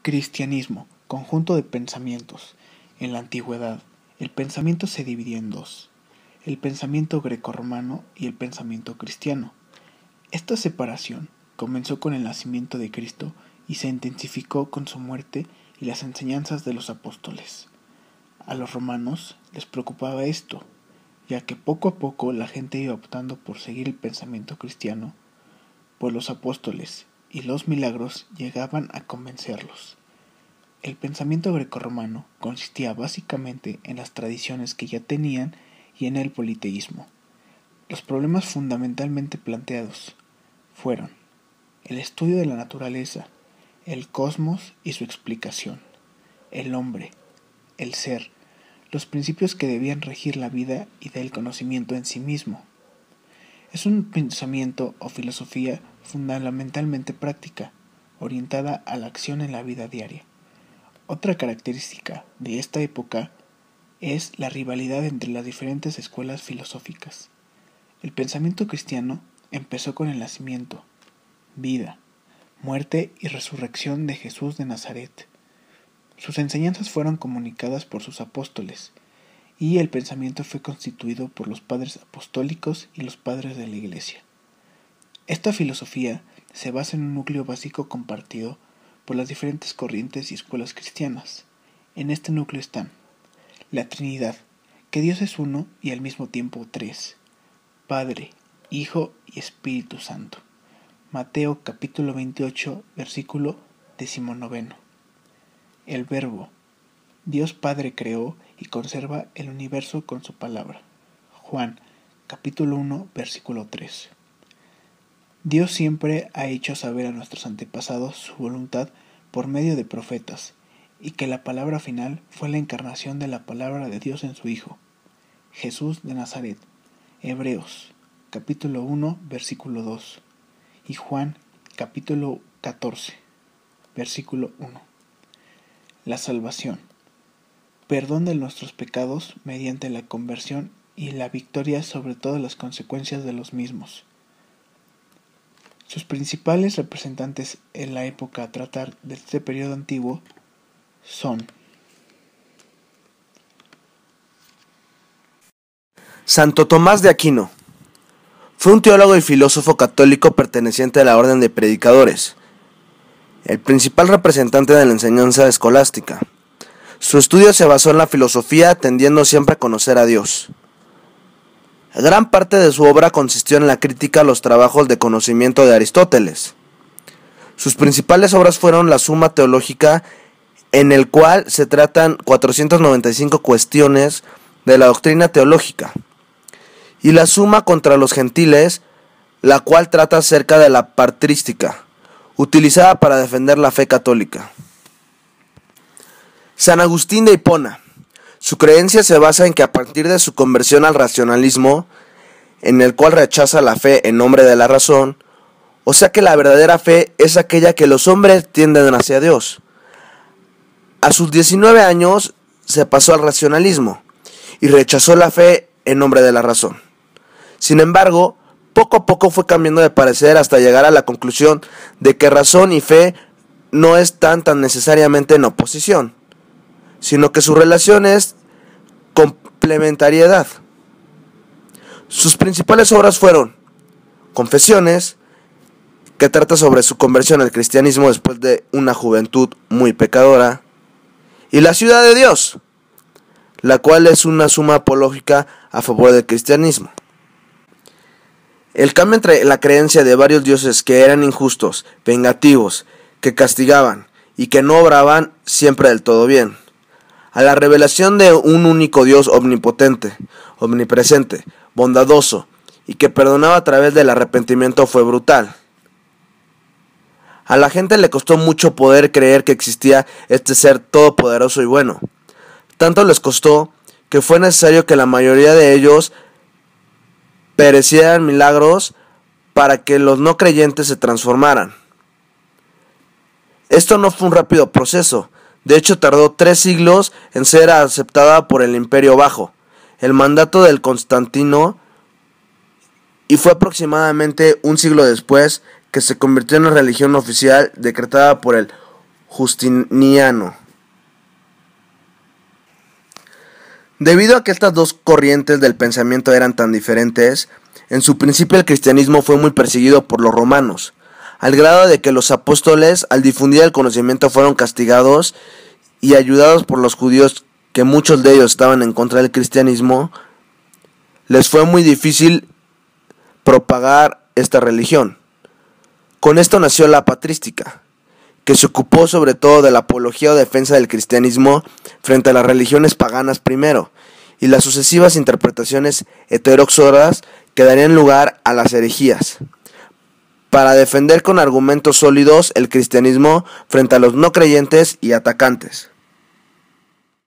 Cristianismo, conjunto de pensamientos. En la antigüedad, el pensamiento se dividía en dos: el pensamiento grecorromano y el pensamiento cristiano. Esta separación comenzó con el nacimiento de Cristo y se intensificó con su muerte y las enseñanzas de los apóstoles. A los romanos les preocupaba esto, ya que poco a poco la gente iba optando por seguir el pensamiento cristiano, pues los apóstoles y los milagros llegaban a convencerlos. El pensamiento grecorromano consistía básicamente en las tradiciones que ya tenían y en el politeísmo. Los problemas fundamentalmente planteados fueron el estudio de la naturaleza, el cosmos y su explicación, el hombre, el ser, los principios que debían regir la vida y del conocimiento en sí mismo. Es un pensamiento o filosofía fundamentalmente práctica, orientada a la acción en la vida diaria. Otra característica de esta época es la rivalidad entre las diferentes escuelas filosóficas. El pensamiento cristiano empezó con el nacimiento, vida, muerte y resurrección de Jesús de Nazaret. Sus enseñanzas fueron comunicadas por sus apóstoles, y el pensamiento fue constituido por los padres apostólicos y los padres de la Iglesia. Esta filosofía se basa en un núcleo básico compartido por las diferentes corrientes y escuelas cristianas. En este núcleo están la Trinidad, que Dios es uno y al mismo tiempo tres: Padre, Hijo y Espíritu Santo. Mateo capítulo 28, versículo 19. El Verbo. Dios Padre creó y conserva el universo con su palabra. Juan capítulo 1, versículo 3. Dios siempre ha hecho saber a nuestros antepasados su voluntad por medio de profetas, y que la palabra final fue la encarnación de la palabra de Dios en su Hijo, Jesús de Nazaret. Hebreos capítulo 1, versículo 2, y Juan capítulo 14, versículo 1. La salvación. Perdón de nuestros pecados mediante la conversión y la victoria sobre todas las consecuencias de los mismos. Sus principales representantes en la época a tratar de este periodo antiguo son Santo Tomás de Aquino. Fue un teólogo y filósofo católico perteneciente a la orden de predicadores, el principal representante de la enseñanza escolástica. Su estudio se basó en la filosofía, tendiendo siempre a conocer a Dios. Gran parte de su obra consistió en la crítica a los trabajos de conocimiento de Aristóteles. Sus principales obras fueron la Suma Teológica, en el cual se tratan 495 cuestiones de la doctrina teológica, y la Suma contra los Gentiles, la cual trata acerca de la patrística, utilizada para defender la fe católica. San Agustín de Hipona. Su creencia se basa en que a partir de su conversión al racionalismo, en el cual rechaza la fe en nombre de la razón, o sea que la verdadera fe es aquella que los hombres tienden hacia Dios. A sus 19 años se pasó al racionalismo y rechazó la fe en nombre de la razón. Sin embargo, poco a poco fue cambiando de parecer hasta llegar a la conclusión de que razón y fe no están tan necesariamente en oposición, sino que su relación es complementariedad. Sus principales obras fueron Confesiones, que trata sobre su conversión al cristianismo después de una juventud muy pecadora, y La Ciudad de Dios, la cual es una suma apológica a favor del cristianismo. El cambio entre la creencia de varios dioses que eran injustos, vengativos, que castigaban y que no obraban siempre del todo bien, a la revelación de un único Dios omnipotente, omnipresente, bondadoso y que perdonaba a través del arrepentimiento fue brutal. A la gente le costó mucho poder creer que existía este ser todopoderoso y bueno. Tanto les costó que fue necesario que la mayoría de ellos perecieran milagros para que los no creyentes se transformaran. Esto no fue un rápido proceso. De hecho, tardó 3 siglos en ser aceptada por el Imperio Bajo, el mandato del Constantino, y fue aproximadamente un siglo después que se convirtió en la religión oficial decretada por el Justiniano. Debido a que estas dos corrientes del pensamiento eran tan diferentes, en su principio el cristianismo fue muy perseguido por los romanos, al grado de que los apóstoles, al difundir el conocimiento, fueron castigados y ayudados por los judíos, que muchos de ellos estaban en contra del cristianismo. Les fue muy difícil propagar esta religión. Con esto nació la patrística, que se ocupó sobre todo de la apología o defensa del cristianismo frente a las religiones paganas primero, y las sucesivas interpretaciones heterodoxas que darían lugar a las herejías, para defender con argumentos sólidos el cristianismo frente a los no creyentes y atacantes.